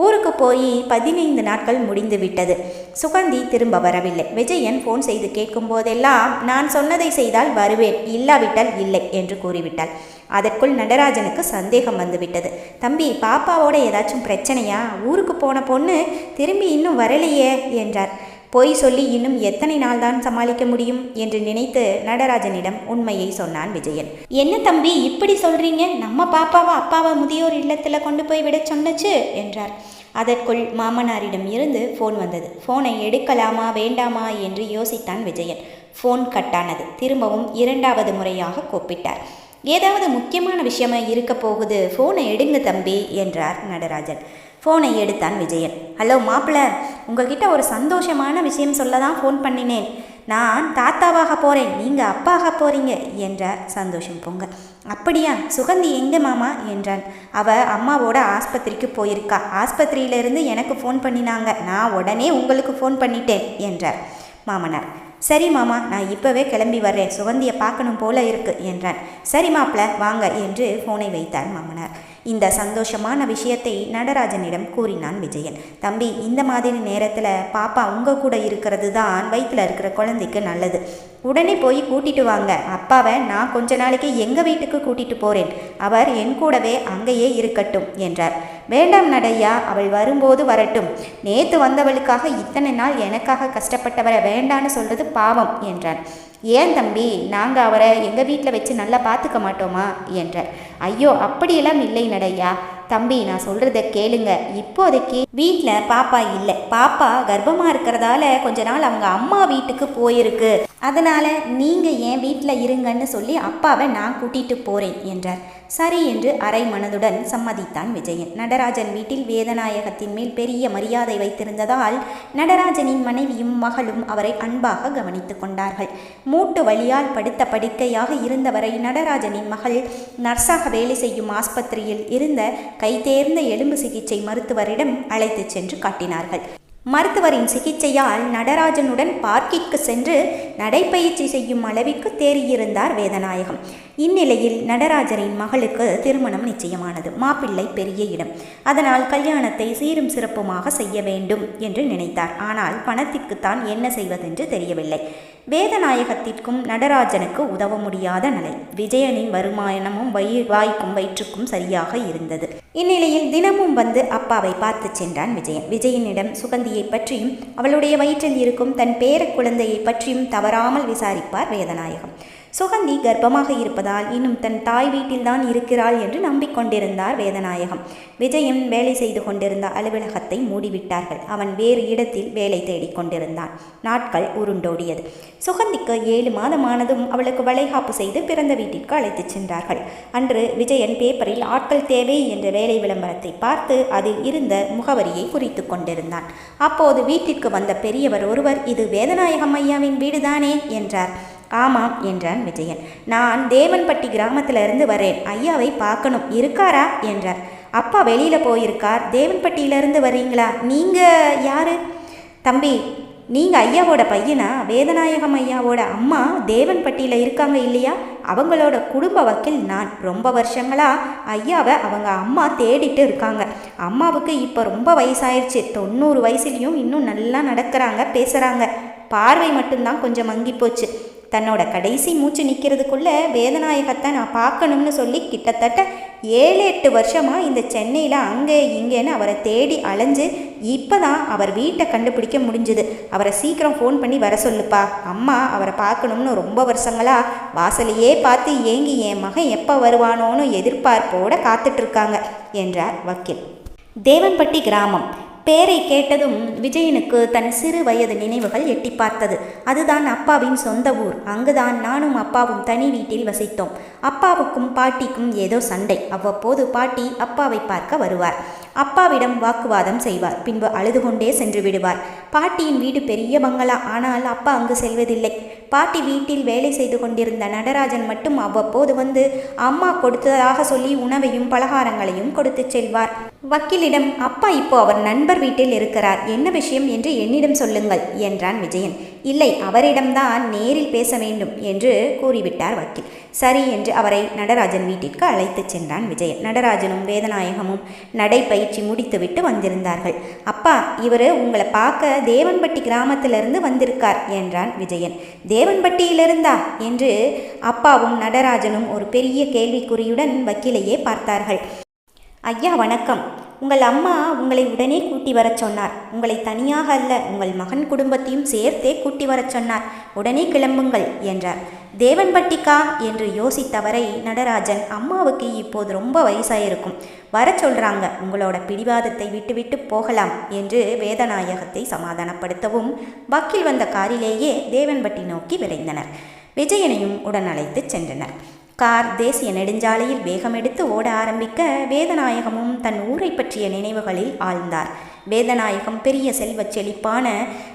ஊருக்கு போய் 15 நாட்கள் முடிந்து விட்டது. சுகந்தி திரும்ப வரவில்லை. விஜயன் ஃபோன் செய்து கேட்கும் போதெல்லாம் நான் சொன்னதை செய்தால் வருவேன், இல்லாவிட்டால் இல்லை என்று கூறிவிட்டாள். அதற்குள் நடராஜனுக்கு சந்தேகம் வந்துவிட்டது. தம்பி, பாப்பாவோட ஏதாச்சும் பிரச்சனையா? ஊருக்கு போன பொண்ணு திரும்பி இன்னும் வரலையே என்றார். பொய் சொல்லி இன்னும் எத்தனை நாள் தான் சமாளிக்க முடியும் என்று நினைத்து நடராஜனிடம் உண்மையை சொன்னான் விஜயன். என்ன தம்பி இப்படி சொல்றீங்க? நம்ம பாப்பாவை அப்பாவை முதியோர் இல்லத்தில் கொண்டு போய் விட சொன்னச்சு என்றார். அதற்குள் மாமனாரிடம் இருந்து ஃபோன் வந்தது. ஃபோனை எடுக்கலாமா வேண்டாமா என்று யோசித்தான் விஜயன். ஃபோன் கட்டானது. திரும்பவும் 2வது முறையாக கூப்பிட்டார். ஏதாவது முக்கியமான விஷயமா இருக்க போகுது, ஃபோனை எடுங்க தம்பி என்றார் நடராஜன். ஃபோனை எடுத்தான் விஜயன். ஹலோ மாப்பிள்ள, உங்ககிட்ட ஒரு சந்தோஷமான விஷயம் சொல்ல தான் ஃபோன் பண்ணினேன். நான் தாத்தாவாக போகிறேன், நீங்கள் அப்பாக போகிறீங்க என்றார் சந்தோஷம் பொங்க. அப்படியா? சுகந்தி எங்கே மாமா என்றான். அவள் அம்மாவோட ஆஸ்பத்திரிக்கு போயிருக்கா, ஆஸ்பத்திரியிலேருந்து எனக்கு ஃபோன் பண்ணினாங்க, நான் உடனே உங்களுக்கு ஃபோன் பண்ணிட்டேன் என்றார் மாமனார். சரி மாமா, நான் இப்போவே கிளம்பி வர்றேன், சுகந்தியை பார்க்கணும் போல இருக்கு என்றான். சரி மாப்பிள்ள வாங்க என்று ஃபோனை வைத்தார் மாமனார். இந்த சந்தோஷமான விஷயத்தை நடராஜனிடம் கூறினான் விஜயன். தம்பி, இந்த மாதிரி நேரத்தில் பாப்பா உங்கள் கூட இருக்கிறது தான் வயிற்றில் இருக்கிற குழந்தைக்கு நல்லது. உடனே போய் கூட்டிட்டு வாங்க. அப்பாவை நான் கொஞ்ச நாளைக்கு எங்கள் வீட்டுக்கு கூட்டிட்டு போகிறேன், அவர் என் கூடவே அங்கேயே இருக்கட்டும் என்றார். வேண்டாம் நடையா, அவள் வரும்போது வரட்டும். நேற்று வந்தவளுக்காக இத்தனை நாள் எனக்காக கஷ்டப்பட்டவரை வேண்டான்னு சொல்கிறது பாவம் என்றான். ஏன் தம்பி, நாங்கள் அவரை எங்கள் வீட்டில் வச்சு நல்லா பார்த்துக்க மாட்டோமா என்றார். ஐயோ, அப்படியெல்லாம் இல்லை நடையா, தம்பி, நான் சொல்கிறத கேளுங்க. இப்போதைக்கு வீட்டில் பாப்பா இல்லை. பாப்பா கர்ப்பமாக இருக்கிறதால கொஞ்ச நாள் அவங்க அம்மா வீட்டுக்கு போயிருக்கு. அதனால் நீங்கள் என் வீட்டில் இருங்கன்னு சொல்லி அப்பாவை நான் கூட்டிகிட்டு போகிறேன் என்றார். சரி என்று அரை மனதுடன் சம்மதித்தான் விஜயன். நடராஜன் வீட்டில் வேதநாயகத்தின் மேல் பெரிய மரியாதை வைத்திருந்ததால் நடராஜனின் மனைவியும் மகளும் அவரை அன்பாக கவனித்து கொண்டார்கள். மூட்டு வலியால் படுத்த படுக்கையாக இருந்தவரை நடராஜனின் மகள் நர்ஸாக வேலை செய்யும் ஆஸ்பத்திரியில் இருந்த கைதேர்ந்த எலும்பு சிகிச்சை மருத்துவரிடம் அழைத்து சென்று காட்டினார்கள். மருத்துவரின் சிகிச்சையால் நடராஜனுடன் பார்க்கிற்கு சென்று நடைப்பயிற்சி செய்யும் அளவிற்கு தேறியிருந்தார் வேதநாயகம். இந்நிலையில் நடராஜனின் மகளுக்கு திருமணம் நிச்சயமானது. மாப்பிள்ளை பெரிய இடம். அதனால் கல்யாணத்தை சீரும் சிறப்புமாக செய்ய வேண்டும் என்று நினைத்தார். ஆனால் பணத்திற்குத்தான் என்ன செய்வதென்று தெரியவில்லை. வேதநாயகத்திற்கும் நடராஜனுக்கு உதவ முடியாத நிலை. விஜயனின் வருமானமும் வாய்க்கும் வயிற்றுக்கும் சரியாக இருந்தது. இந்நிலையில் தினமும் வந்து அப்பாவை பார்த்து சென்றான் விஜயன். விஜயனிடம் சுகந்தியை பற்றியும் அவளுடைய வயிற்றில் இருக்கும் தன் பேர குழந்தையை பற்றியும் தவறாமல் விசாரிப்பார் வேதநாயகம். சுகந்தி கர்ப்பமாக இருப்பதால் இன்னும் தன் தாய் வீட்டில்தான் இருக்கிறாள் என்று நம்பிக்கொண்டிருந்தார் வேதநாயகம். விஜயன் வேலை செய்து கொண்டிருந்த அலுவலகத்தை மூடிவிட்டார்கள். அவன் வேறு இடத்தில் வேலை தேடிக்கொண்டிருந்தான். நாட்கள் உருண்டோடியது. சுகந்திக்கு 7 மாதமானதும் அவளுக்கு வளைகாப்பு செய்து பிறந்த வீட்டிற்கு அழைத்துச் சென்றார்கள். அன்று விஜயன் பேப்பரில் ஆட்கள் தேவை என்ற வேலை விளம்பரத்தை பார்த்து அதில் இருந்த முகவரியை குறித்து கொண்டிருந்தான். அப்போது வீட்டிற்கு வந்த பெரியவர் ஒருவர், இது வேதநாயகம் ஐயாவின் வீடுதானே என்றார். ஆமாம் என்றான் விஜயன். நான் தேவன்பட்டி கிராமத்திலிருந்து வரேன். ஐயாவை பார்க்கணும், இருக்காரா என்றார். அப்பா வெளியில் போயிருக்கார். தேவன்பட்டியிலிருந்து வர்றீங்களா? நீங்கள் யாரு? தம்பி, நீங்கள் ஐயாவோட பையனா? வேதநாயகம் ஐயாவோட அம்மா தேவன்பட்டியில் இருக்காங்க இல்லையா? அவங்களோட குடும்ப வக்கீல் நான். ரொம்ப வருஷங்களாக ஐயாவை அவங்க அம்மா தேடிட்டு இருக்காங்க. அம்மாவுக்கு இப்போ ரொம்ப வயசாயிருச்சு. 90 வயசுலேயும் இன்னும் நல்லா நடக்கிறாங்க, பேசுகிறாங்க. பார்வை மட்டும்தான் கொஞ்சம் மங்கி போச்சு. தன்னோட கடைசி மூச்சு நிற்கிறதுக்குள்ளே வேதநாயகத்தை நான் பார்க்கணும்னு சொல்லி கிட்டத்தட்ட 7-8 வருஷமாக இந்த சென்னையில் அங்கே இங்கேன்னு அவரை தேடி அலைஞ்சு இப்போ தான் அவர் வீட்டை கண்டுபிடிக்க முடிஞ்சுது. அவரை சீக்கிரம் ஃபோன் பண்ணி வர சொல்லுப்பா. அம்மா அவரை பார்க்கணும்னு ரொம்ப வருஷங்களாக வாசலையே பார்த்து ஏங்கி என் மகன் எப்போ வருவானோன்னு எதிர்பார்ப்போடு காத்துட்ருக்காங்க என்றார் வக்கீல். தேவன்பட்டி கிராமம் பேரை கேட்டதும் விஜயனுக்கு தன் சிறு வயது நினைவுகள் எட்டி பார்த்தது. அதுதான் அப்பாவின் சொந்த ஊர். அங்குதான் நானும் அப்பாவும் தனி வீட்டில் வசித்தோம். அப்பாவுக்கும் பாட்டிக்கும் ஏதோ சண்டை. அவ்வப்போது பாட்டி அப்பாவை பார்க்க வருவார். அப்பாவிடம் வாக்குவாதம் செய்வார். பின்பு அழுது கொண்டே சென்று விடுவார். பாட்டியின் வீடு பெரிய பங்களா. ஆனால் அப்பா அங்கு செல்வதில்லை. பாட்டி வீட்டில் வேலை செய்து கொண்டிருந்த நடராஜன் மட்டும் அவ்வப்போது வந்து அம்மா கொடுத்ததாக சொல்லி உணவையும் பலகாரங்களையும் கொடுத்து செல்வார். வக்கீலிடம், அப்பா இப்போ அவர் நண்பர் வீட்டில் இருக்கிறார், என்ன விஷயம் என்று என்னிடம் சொல்லுங்கள் என்றான் விஜயன். இல்லை, அவரிடம்தான் நேரில் பேச வேண்டும் என்று கூறிவிட்டார் வக்கீல். சரி என்று அவரை நடராஜன் வீட்டிற்கு அழைத்து சென்றான் விஜயன். நடராஜனும் வேதநாயகமும் நடைப்பயிற்சி முடித்துவிட்டு வந்திருந்தார்கள். அப்பா, இவர் உங்களை பார்க்க தேவன்பட்டி கிராமத்திலிருந்து வந்திருக்கார் என்றான் விஜயன். தேவன்பட்டியிலிருந்தா என்று அப்பாவும் நடராஜனும் ஒரு பெரிய கேள்விக்குறியுடன் வக்கீலையே பார்த்தார்கள். ஐயா வணக்கம். உங்கள் அம்மா உங்களை உடனே கூட்டி வரச் சொன்னார். உங்களை தனியாக அல்ல, உங்கள் மகன் குடும்பத்தையும் சேர்த்தே கூட்டி வரச் சொன்னார். உடனே கிளம்புங்கள் என்றார். தேவன்பட்டிக்கா என்று யோசித்தவரை நடராஜன், அம்மாவுக்கு இப்போது ரொம்ப வயசாயிருக்கும், வர சொல்கிறாங்க, உங்களோட பிடிவாதத்தை விட்டுவிட்டு போகலாம் என்று வேதநாயகத்தை சமாதானப்படுத்தவும் வக்கீல் வந்த காரிலேயே தேவன்பட்டி நோக்கி விரைந்தனர். விஜயனையும் உடன் அழைத்து சென்றனர். கார் தேசிய நெடுஞ்சாலையில் வேகமெடுத்து ஓட ஆரம்பிக்க வேதநாயகமும் தன் ஊரை பற்றிய நினைவுகளில் ஆழ்ந்தார். வேதநாயகம் பெரிய செல்வச் செழிப்பான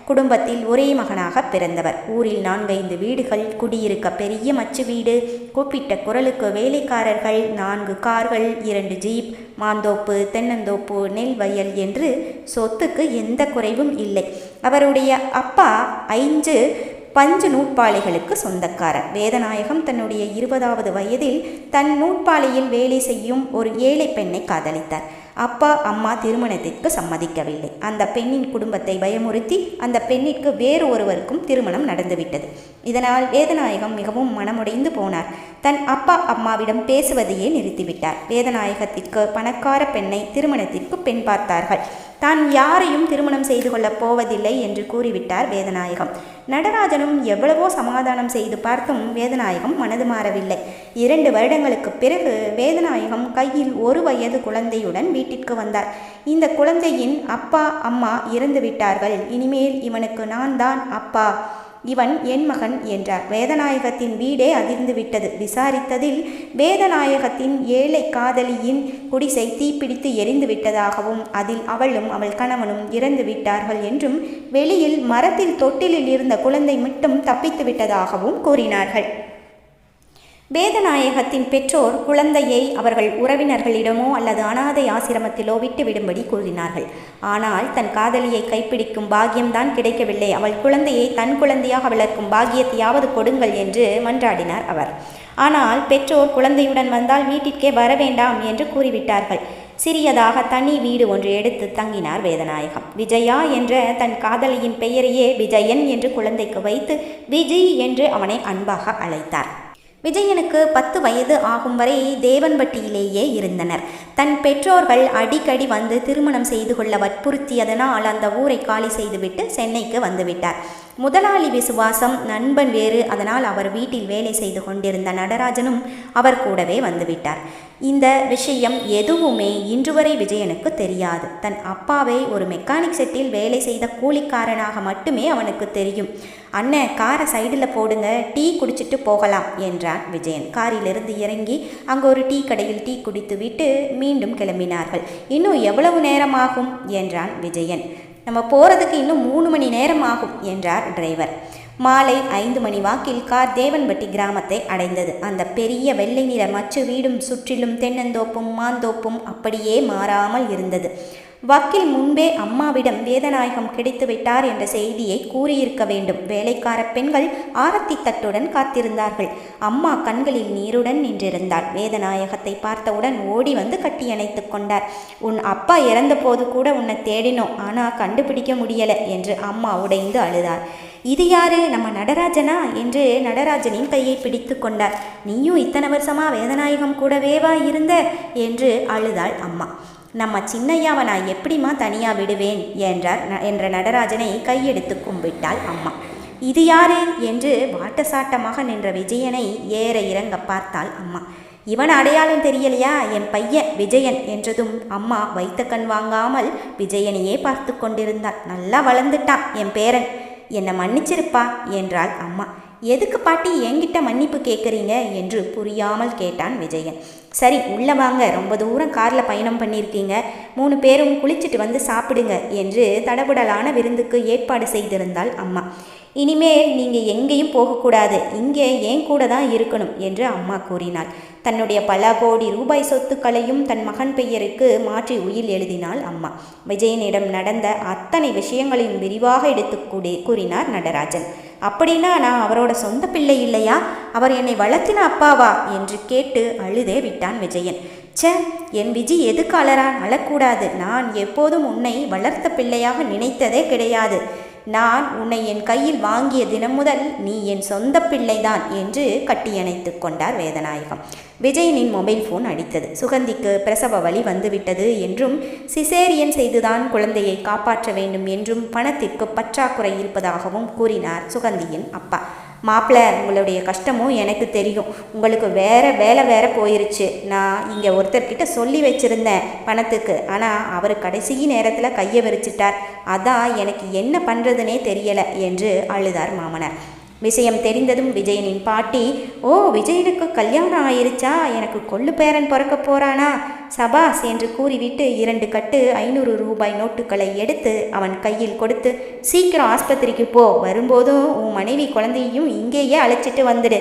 குடும்பத்தில் ஒரே மகனாக பிறந்தவர். ஊரில் 4-5 வீடுகள், குடியிருக்க பெரிய மச்சு வீடு, கூப்பிட்ட குரலுக்கு வேலைக்காரர்கள், 4 கார்கள், 2 ஜீப், மாந்தோப்பு, தென்னந்தோப்பு, நெல் வயல் என்று சொத்துக்கு எந்த குறைவும் இல்லை. அவருடைய அப்பா 5 பஞ்சு நூற்பாலைகளுக்கு சொந்தக்காரர். வேதநாயகம் தன்னுடைய 20வது வயதில் தன் நூற்பாலையில் வேலை செய்யும் ஒரு ஏழை பெண்ணை காதலித்தார். அப்பா அம்மா திருமணத்திற்கு சம்மதிக்கவில்லை. அந்த பெண்ணின் குடும்பத்தை பயமுறுத்தி அந்த பெண்ணிற்கு வேறு ஒருவருக்கும் திருமணம் நடந்துவிட்டது. இதனால் வேதநாயகம் மிகவும் மனமுடைந்து போனார். தன் அப்பா அம்மாவிடம் பேசுவதையே நிறுத்திவிட்டார். வேதநாயகத்திற்கு பணக்கார பெண்ணை திருமணத்திற்கு பெண் பார்த்தார்கள். தான் யாரையும் திருமணம் செய்து கொள்ளப் போவதில்லை என்று கூறிவிட்டார் வேதநாயகம். நடராஜனும் எவ்வளவோ சமாதானம் செய்து பார்த்தும் வேதநாயகம் மனது மாறவில்லை. 2 வருடங்களுக்கு பிறகு வேதநாயகம் கையில் 1 வயது குழந்தையுடன் வீட்டிற்கு வந்தார். இந்த குழந்தையின் அப்பா அம்மா இறந்து விட்டார்கள். இனிமேல் இவனுக்கு நான் தான் அப்பா, இவன் என் மகன் என்றார். வேதநாயகத்தின் வீடே அதிர்ந்து விட்டது. விசாரித்ததில் வேதநாயகத்தின் ஏழை காதலியின் குடிசை தீப்பிடித்து எரிந்து விட்டதாகவும் அதில் அவளும் அவள் கணவனும் இறந்து விட்டார்கள் என்றும் வெளியில் மரத்தில் தொட்டிலில் இருந்த குழந்தை மட்டும் தப்பித்து விட்டதாகவும் கூறினார்கள். வேதநாயகத்தின் பெற்றோர் குழந்தையை அவர்கள் உறவினர்களிடமோ அல்லது அனாதை ஆசிரமத்திலோ விட்டுவிடும்படி கூறினார்கள். ஆனால் தன் காதலியை கைப்பிடிக்கும் பாக்கியம்தான் கிடைக்கவில்லை. அவள் குழந்தையை தன் குழந்தையாக வளர்க்கும் பாக்கியத்தையாவது கொடுங்கள் என்று மன்றாடினார் அவர். ஆனால் பெற்றோர் குழந்தையுடன் வந்தால் வீட்டிற்கே வர வேண்டாம் என்று கூறிவிட்டார்கள். சிறியதாக தனி வீடு ஒன்று எடுத்து தங்கினார் வேதநாயகம். விஜயா என்ற தன் காதலியின் பெயரையே விஜயன் என்று குழந்தைக்கு வைத்து விஜய் என்று அவனை அன்பாக அழைத்தார். விஜயனுக்கு 10 வயது ஆகும் வரை தேவன்பட்டியிலேயே இருந்தனர். தன் பெற்றோர்கள் அடிக்கடி வந்து திருமணம் செய்து கொள்ள வற்புறுத்தியதனால் அந்த ஊரை காலி செய்துவிட்டு சென்னைக்கு வந்துவிட்டார். முதலாளி விசுவாசம், நண்பன் வேறு. அதனால் அவர் வீட்டில் வேலை செய்து கொண்டிருந்த நடராஜனும் அவர் கூடவே வந்துவிட்டார். இந்த விஷயம் எதுவுமே இன்று வரை விஜயனுக்கு தெரியாது. தன் அப்பாவை ஒரு மெக்கானிக் செட்டில் வேலை செய்த கூலிக்காரனாக மட்டுமே அவனுக்கு தெரியும். அண்ணன், காரை சைடில் போடுங்க, டீ குடிச்சிட்டு போகலாம் என்றான் விஜயன். காரிலிருந்து இறங்கி அங்கு ஒரு டீ கடையில் டீ குடித்து விட்டு மீண்டும் கிளம்பினார்கள். இன்னும் எவ்வளவு நேரமாகும் என்றான் விஜயன். நம்ம போகிறதுக்கு இன்னும் 3 மணி நேரம் ஆகும் என்றார் டிரைவர். மாலை 5 மணி வாக்கில் கார் தேவன்பட்டி கிராமத்தை அடைந்தது. அந்த பெரிய வெள்ளை நிற மச்சு வீடும் சுற்றிலும் தென்னந்தோப்பும் மாந்தோப்பும் அப்படியே மாறாமல் இருந்தது. வக்கீல் முன்பே அம்மாவிடம் வேதநாயகம் கிடைத்து விட்டார் என்ற செய்தியை கூறியிருக்க வேண்டும். வேலைக்கார பெண்கள் ஆரத்தி தட்டுடன் காத்திருந்தார்கள். அம்மா கண்களில் நீருடன் நின்றிருந்தாள். வேதநாயகத்தை பார்த்தவுடன் ஓடி வந்து கட்டியணைத்து கொண்டார். உன் அப்பா இறந்த போது கூட உன்னை தேடினோம், ஆனால் கண்டுபிடிக்க முடியல என்று அம்மா உடைந்து அழுதார். இது யாரு, நம்ம நடராஜனா என்று நடராஜனின் கையை பிடித்து கொண்டார். நீயும் இத்தனை வருஷமா வேதநாயகம் கூடவேவா இருந்த என்று அழுதாள் அம்மா. நம்ம சின்னையாவை நான் எப்படிமா தனியாக விடுவேன் என்ற நடராஜனை கையெடுத்து கும்பிட்டாள் அம்மா. இது யாரு என்று வாட்டசாட்டமாக நின்ற விஜயனை ஏற இறங்க பார்த்தாள் அம்மா. இவன் அடையாளம் தெரியலையா, என் பையன் விஜயன் என்றதும் அம்மா வைத்த கண் வாங்காமல் விஜயனையே பார்த்து கொண்டிருந்தாள். நல்லா வளர்ந்துட்டான் என் பேரன், என்னை மன்னிச்சிருப்பா என்றாள் அம்மா. எதுக்கு பாட்டி என்கிட்ட மன்னிப்பு கேட்குறீங்க என்று புரியாமல் கேட்டான் விஜயன். சரி உள்ள வாங்க, ரொம்ப தூரம் காரில் பயணம் பண்ணியிருக்கீங்க, 3 பேரும் குளிச்சுட்டு வந்து சாப்பிடுங்க என்று தடபுடலான விருந்துக்கு ஏற்பாடு செய்திருந்தாள் அம்மா. இனிமேல் நீங்கள் எங்கேயும் போகக்கூடாது, இங்கே என் கூட தான் இருக்கணும் என்று அம்மா கூறினாள். தன்னுடைய பல கோடி ரூபாய் சொத்துக்களையும் தன் மகன் பெயருக்கு மாற்றி உயில் எழுதினாள் அம்மா. விஜயனிடம் நடந்த அத்தனை விஷயங்களையும் விரிவாக எடுத்து கூறினார் நடராஜன். அப்படின்னா நான் அவரோட சொந்த பிள்ளை இல்லையா, அவர் என்னை வளர்த்தின அப்பாவா என்று கேட்டு அழுதே விட்டான் விஜயன். என் விஜி எதுக்கு அழறான்? அழக்கூடாது. நான் எப்போதும் உன்னை வளர்த்த பிள்ளையாக நினைத்ததே கிடையாது. நான் உன்னை என் கையில் வாங்கிய தினம் முதல் நீ என் சொந்த பிள்ளைதான் என்று கட்டியணைத்து கொண்டார் வேதநாயகம். விஜயனின் மொபைல் ஃபோன் அடித்தது. சுகந்திக்கு பிரசவ வலி வந்துவிட்டது என்றும் சிசேரியன் செய்துதான் குழந்தையை காப்பாற்ற வேண்டும் என்றும் பணத்திற்கு பற்றாக்குறை இருப்பதாகவும் கூறினார் சுகந்தியின் அப்பா. மாப்பிள்ளை, உங்களுடைய கஷ்டமும் எனக்கு தெரியும். உங்களுக்கு வேலை போயிருச்சு. நான் இங்கே ஒருத்தர்கிட்ட சொல்லி வச்சுருந்தேன் பணத்துக்கு, ஆனால் அவர் கடைசி நேரத்தில் கையை விரிச்சிட்டார். அதான் எனக்கு என்ன பண்ணுறதுனே தெரியலை என்று அழுதார் மாமனார். விஷயம் தெரிந்ததும் விஜயனின் பாட்டி, ஓ விஜயனுக்கு கல்யாணம் ஆயிருச்சா, எனக்கு கொள்ளு பேரன் பிறக்க போறானா, சபாஸ் என்று கூறிவிட்டு 2 கட்டு 500 ரூபாய் நோட்டுகளை எடுத்து அவன் கையில் கொடுத்து, சீக்கிரம் ஆஸ்பத்திரிக்கு போ, வரும்போதும் உன் மனைவி குழந்தையையும் இங்கேயே அழைச்சிட்டு வந்துடு,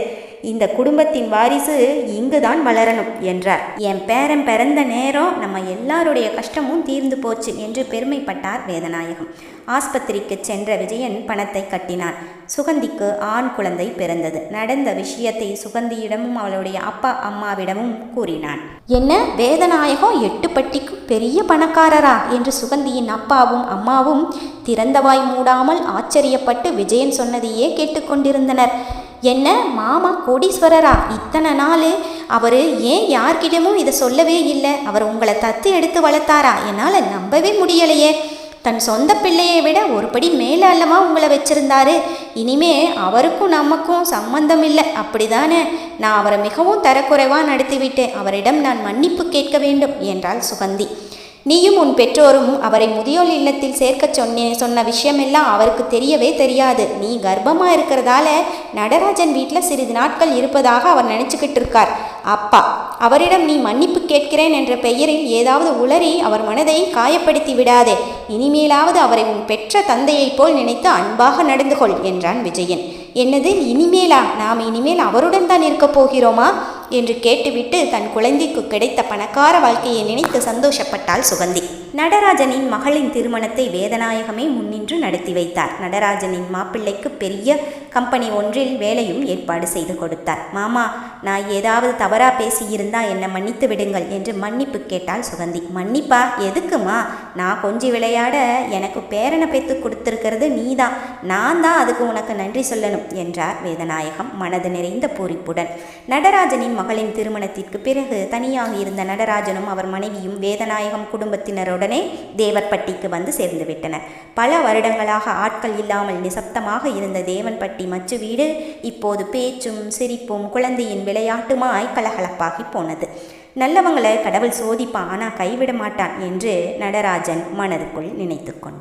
இந்த குடும்பத்தின் வாரிசு இங்குதான் வளரணும் என்றார். என் பேரன் பிறந்த நேரம் நம்ம எல்லாருடைய கஷ்டமும் தீர்ந்து போச்சு என்று பெருமைப்பட்டார் வேதநாயகம். ஆஸ்பத்திரிக்கு சென்ற விஜயன் பணத்தை கட்டினான். சுகந்திக்கு ஆண் குழந்தை பிறந்தது. நடந்த விஷயத்தை சுகந்தியிடமும் அவளுடைய அப்பா அம்மாவிடமும் கூறினான். என்ன வேதநாயகம் 8 பட்டிக்கும் பெரிய பணக்காரரா என்று சுகந்தியின் அப்பாவும் அம்மாவும் திறந்தவாய் மூடாமல் ஆச்சரியப்பட்டு விஜயன் சொன்னதையே கேட்டுக்கொண்டிருந்தனர். என்ன மாமா கோடீஸ்வரரா, இத்தனை நாள் அவர் ஏன் யார்கிட்டமும் இதை சொல்லவே இல்லை? அவர் உங்களை தத்து எடுத்து வளர்த்தாரா? என்னால் நம்பவே முடியலையே. தன் சொந்த பிள்ளையை விட ஒரு படி மேலே அல்லவா உங்களை வச்சிருந்தாரு. இனிமே அவருக்கும் நமக்கும் சம்பந்தம் இல்லை, அப்படிதானே? நான் அவரை மிகவும் தரக்குறைவாக நடத்திவிட்டேன். அவரிடம் நான் மன்னிப்பு கேட்க வேண்டும் என்றாள் சுகந்தி. நீயும் உன் பெற்றோரும் அவரை முதியோர் இல்லத்தில் சேர்க்க சொன்ன விஷயமெல்லாம் அவருக்கு தெரியவே தெரியாது. நீ கர்ப்பமாக இருக்கிறதால நடராஜன் வீட்டில் சிறிது நாட்கள் இருப்பதாக அவர் நினச்சிக்கிட்டு இருக்கார். அப்பா அவரிடம் நீ மன்னிப்பு கேட்கிறேன் என்ற பெயரில் ஏதாவது உளறி அவர் மனதை காயப்படுத்தி விடாதே. இனிமேலாவது அவரை உன் பெற்ற தந்தையைப் போல் நினைத்து அன்பாக நடந்து கொள் என்றான் விஜயன். என்னது இனிமேலா? நாம் இனிமேல் அவருடன் தான் இருக்கப் போகிறோமா என்று கேட்டுவிட்டு தன் குழந்தைக்கு கிடைத்த பணக்கார வாழ்க்கையை நினைத்து சந்தோஷப்பட்டாள் சுகந்தி. நடராஜனின் மகளின் திருமணத்தை வேதநாயகமே முன்னின்று நடத்தி வைத்தார். நடராஜனின் மாப்பிள்ளைக்கு பெரிய கம்பெனி ஒன்றில் வேலையும் ஏற்பாடு செய்து கொடுத்தார். மாமா, நான் ஏதாவது தவறாக பேசியிருந்தா என்னை மன்னித்து விடுங்கள் என்று மன்னிப்பு கேட்டாள் சுகந்தி. மன்னிப்பா? எதுக்குமா? நான் கொஞ்சம் விளையாட எனக்கு பேரனை பெற்று கொடுத்துருக்கிறது நீதான். நான் தான் அதுக்கு உனக்கு நன்றி சொல்லணும் என்றார் வேதநாயகம் மனது நிறைந்த பூரிப்புடன். நடராஜனின் மகளின் திருமணத்திற்கு பிறகு தனியாக இருந்த நடராஜனும் அவர் மனைவியும் வேதநாயகம் குடும்பத்தினருடனே தேவர்பட்டிக்கு வந்து சேர்ந்து விட்டனர். பல வருடங்களாக ஆட்கள் இல்லாமல் நிசப்தமாக இருந்த தேவன்பட்டி மச்சு வீடு இப்போது பேச்சும் சிரிப்பும் குழந்தையின் விளையாட்டுமாய் கலகலப்பாகி போனது. நல்லவங்களை கடவுள் சோதிப்பான், ஆனால் கைவிட மாட்டான் என்று நடராஜன் மனதுக்குள் நினைத்து கொண்டான்.